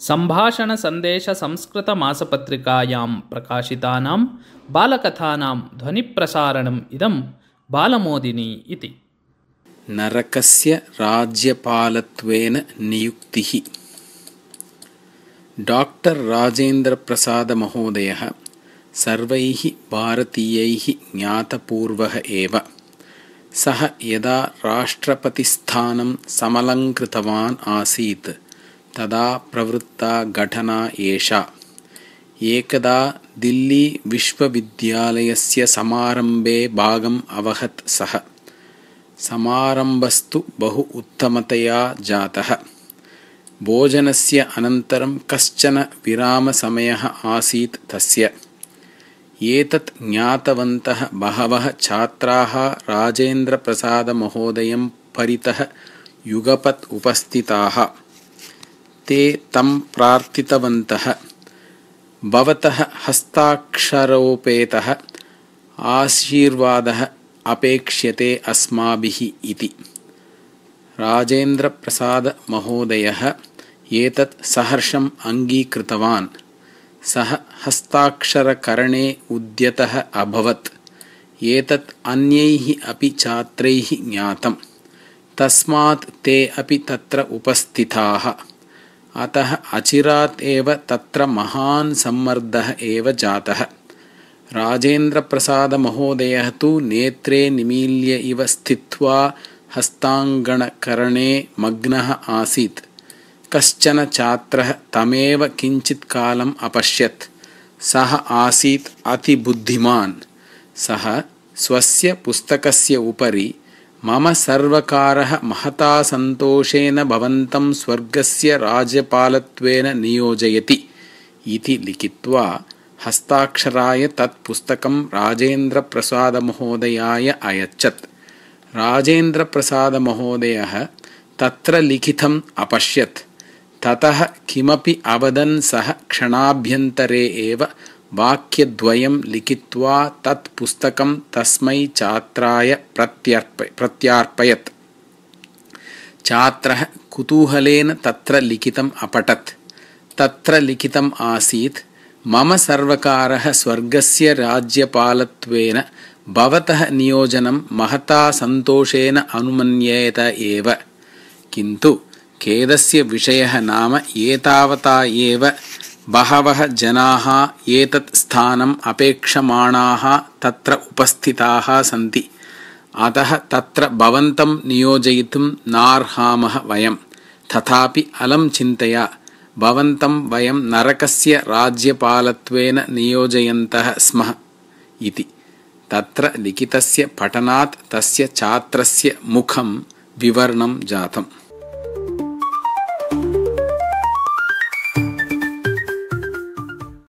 सम्भाषणसन्देशसंस्कृतमासपत्रिकायां प्रकाशितानां बालकथानां ध्वनिप्रसारणम् इदं बालमोदिनी इति। नरकस्य राज्यपालत्वेन नियुक्तिः। डॉक्टर राजेन्द्र प्रसाद महोदयः सर्वैः भारतीयैः ज्ञातपूर्वः एव। सः यदा राष्ट्रपतिस्थानं समलङ्कृतवान् आसीत् तदा प्रवृत्ता घटना एषा। एकदा दिल्ली विश्वविद्यालयस्य समारम्भे भागम् अवहत् सः। समारम्भस्तु बहु उत्तमतया जातः। भोजनस्य अनन्तरं कश्चन विरामसमयः आसीत् तस्य। एतत् ज्ञातवन्तः बहवः छात्राः राजेन्द्रप्रसादमहोदयं परितः युगपत् उपस्थिताः। ते तं प्रार्थितवन्तः, भवतः हस्ताक्षरोपेतः आशीर्वादः अपेक्ष्यते अस्माभिः इति। राजेन्द्रप्रसादमहोदयः एतत् सहर्षम् अङ्गीकृतवान्। सः हस्ताक्षरकरणे उद्यतः अभवत्। एतत् अन्यैः अपि छात्रैः ज्ञातम्। तस्मात् ते अपि तत्र उपस्थिताः। अतः अचिरात् एव तत्र महान् सम्मर्दः एव जातः। राजेन्द्रप्रसादमहोदयः तु नेत्रे निमील्य इव स्थित्वा हस्ताङ्गणकरणे मग्नः आसीत्। कश्चन छात्रः तमेव किञ्चित् कालम् अपश्यत्। सः आसीत् अतिबुद्धिमान्। सः स्वस्य पुस्तकस्य उपरि मम सर्वकारः महता सन्तोषेण भवन्तं स्वर्गस्य राज्यपालत्वेन नियोजयति इति लिखित्वा हस्ताक्षराय तत् पुस्तकं राजेन्द्रप्रसादमहोदयाय अयच्छत्। राजेन्द्रप्रसादमहोदयः तत्र लिखितम् अपश्यत्। ततः किमपि अवदन् सः क्षणाभ्यन्तरे एव वाक्यद्वयं लिखित्वा तत् पुस्तकं तस्मै छात्राय प्रत्यार्पयत्। छात्रः कुतूहलेन तत्र लिखितम् अपठत्। तत्र लिखितम् आसीत्, मम सर्वकारः स्वर्गस्य राज्यपालत्वेन भवतः नियोजनं महता सन्तोषेण अनुमन्येत एव। किन्तु खेदस्य विषयः नाम एतावता एव बहवः जनाः एतत् स्थानम् अपेक्षमाणाः तत्र उपस्थिताः सन्ति। अतः तत्र भवन्तं नियोजयितुं नार्हामः वयं। तथापि अलं चिन्तया भवन्तं वयं नरकस्य राज्यपालत्वेन नियोजयन्तः स्मः इति। तत्र लिखितस्य पठनात् तस्य छात्रस्य मुखं विवर्णं जातम्।